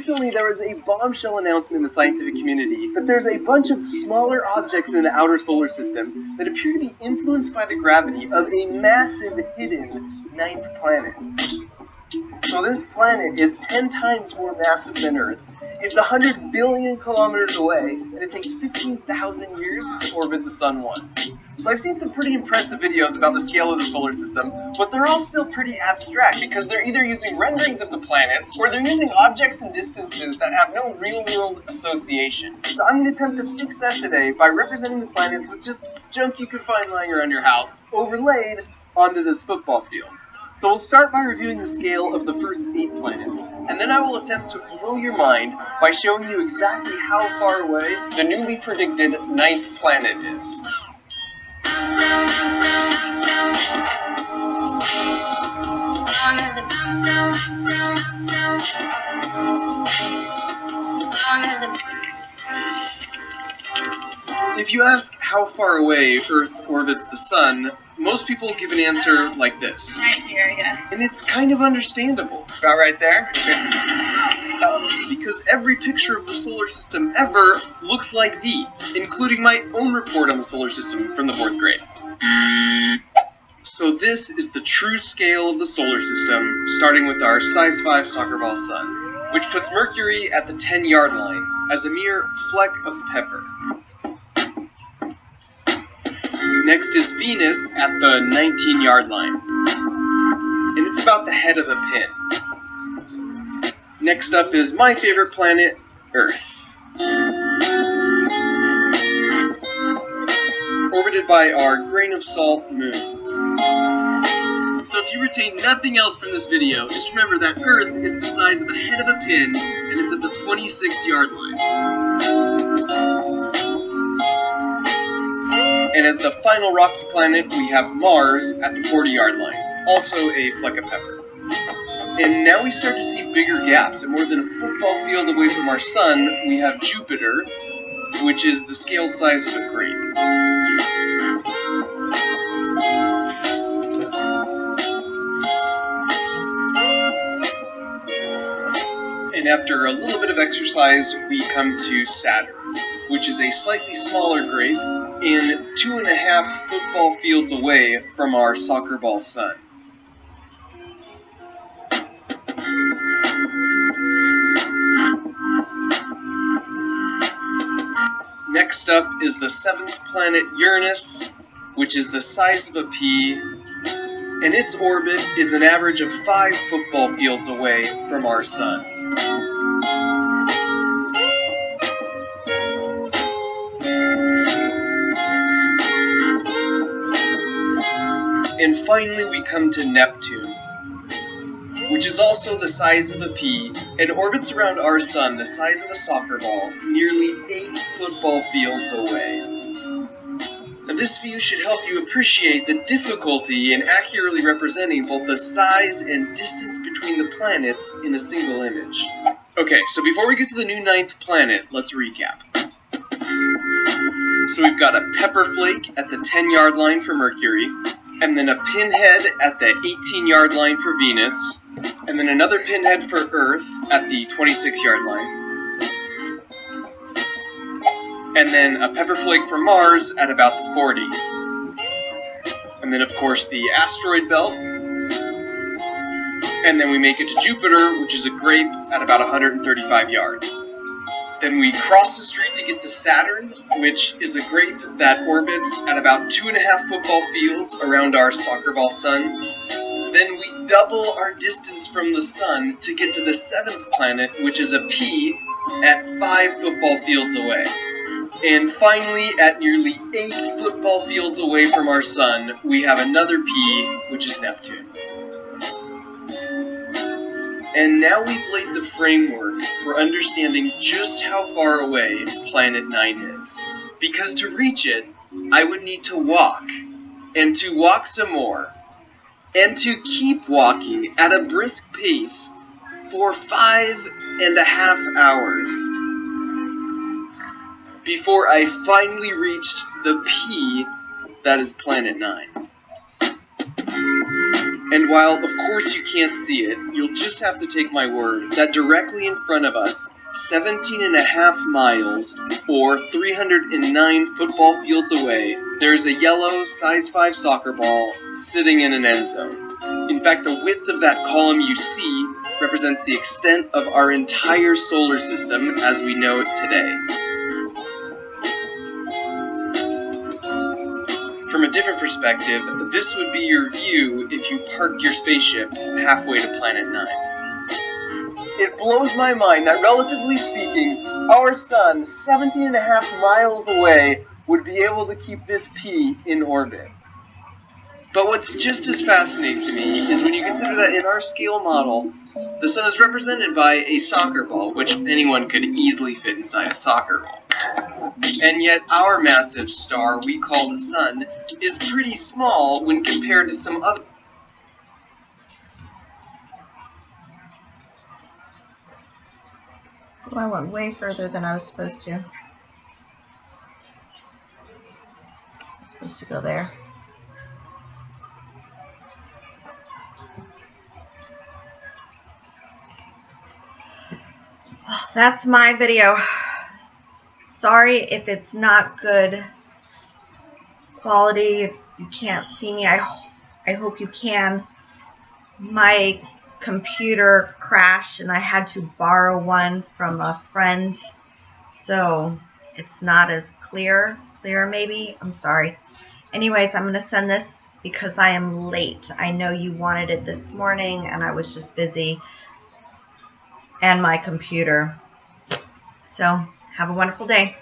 recently there was a bombshell announcement in the scientific community that there's a bunch of smaller objects in the outer solar system that appear to be influenced by the gravity of a massive hidden ninth planet. So this planet is 10 times more massive than Earth. It's 100 billion kilometers away, and it takes 15,000 years to orbit the sun once. So I've seen some pretty impressive videos about the scale of the solar system, but they're all still pretty abstract because they're either using renderings of the planets, or they're using objects and distances that have no real-world association. So I'm going to attempt to fix that today by representing the planets with just junk you could find lying around your house, overlaid onto this football field. So we'll start by reviewing the scale of the first 8 planets, and then I will attempt to blow your mind by showing you exactly how far away the newly predicted 9th planet is. If you ask how far away Earth orbits the Sun, most people give an answer like this. Right here, I guess. And it's kind of understandable. About right there? Because every picture of the solar system ever looks like these, including my own report on the solar system from the 4th grade. So this is the true scale of the solar system, starting with our size 5 soccer ball sun, which puts Mercury at the 10-yard line as a mere fleck of pepper. Next is Venus at the 19-yard line, and it's about the head of a pin. Next up is my favorite planet, Earth, orbited by our grain of salt moon. So if you retain nothing else from this video, just remember that Earth is the size of the head of a pin, and it's at the 26-yard line. And as the final rocky planet, we have Mars at the 40-yard line, also a fleck of pepper. And now we start to see bigger gaps. At more than a football field away from our sun, we have Jupiter, which is the scaled size of a grape. And after a little bit of exercise, we come to Saturn, which is a slightly smaller grape and 2.5 football fields away from our soccer ball sun. Next up is the 7th planet, Uranus, which is the size of a pea, and its orbit is an average of 5 football fields away from our sun. And finally we come to Neptune, which is also the size of a pea and orbits around our sun the size of a soccer ball, nearly 8 football fields away. Now this view should help you appreciate the difficulty in accurately representing both the size and distance between the planets in a single image. Okay, so before we get to the new 9th planet, let's recap. So we've got a pepper flake at the 10-yard line for Mercury, and then a pinhead at the 18-yard line for Venus, and then another pinhead for Earth at the 26-yard line, and then a pepper flake for Mars at about the 40. And then, of course, the asteroid belt, and then we make it to Jupiter, which is a grape at about 135 yards. Then we cross the street to get to Saturn, which is a grape that orbits at about 2.5 football fields around our soccer ball sun. Then we double our distance from the sun to get to the 7th planet, which is a pea, at 5 football fields away. And finally, at nearly 8 football fields away from our sun, we have another pea, which is Neptune. And now we've laid the framework for understanding just how far away Planet 9 is. Because to reach it, I would need to walk, and to walk some more, and to keep walking at a brisk pace for 5.5 hours before I finally reached the P that is Planet 9. And while, of course, you can't see it, you'll just have to take my word that directly in front of us, 17.5 miles, or 309 football fields away, there's a yellow size 5 soccer ball sitting in an end zone. In fact, the width of that column you see represents the extent of our entire solar system as we know it today. From a different perspective, this would be your view if you parked your spaceship halfway to Planet 9. It blows my mind that, relatively speaking, our sun, 17.5 miles away, would be able to keep this pea in orbit. But what's just as fascinating to me is when you consider that in our scale model, the sun is represented by a soccer ball, which anyone could easily fit inside a soccer ball. And yet our massive star we call the sun is pretty small when compared to some other. Well, I went way further than I was supposed to. I was supposed to go there. Well, that's my video. Sorry if it's not good quality, if you can't see me. I hope you can. My computer crashed and I had to borrow one from a friend, so it's not as clear maybe. I'm sorry. Anyways, I'm going to send this because I am late. I know you wanted it this morning and I was just busy, and my computer. So have a wonderful day.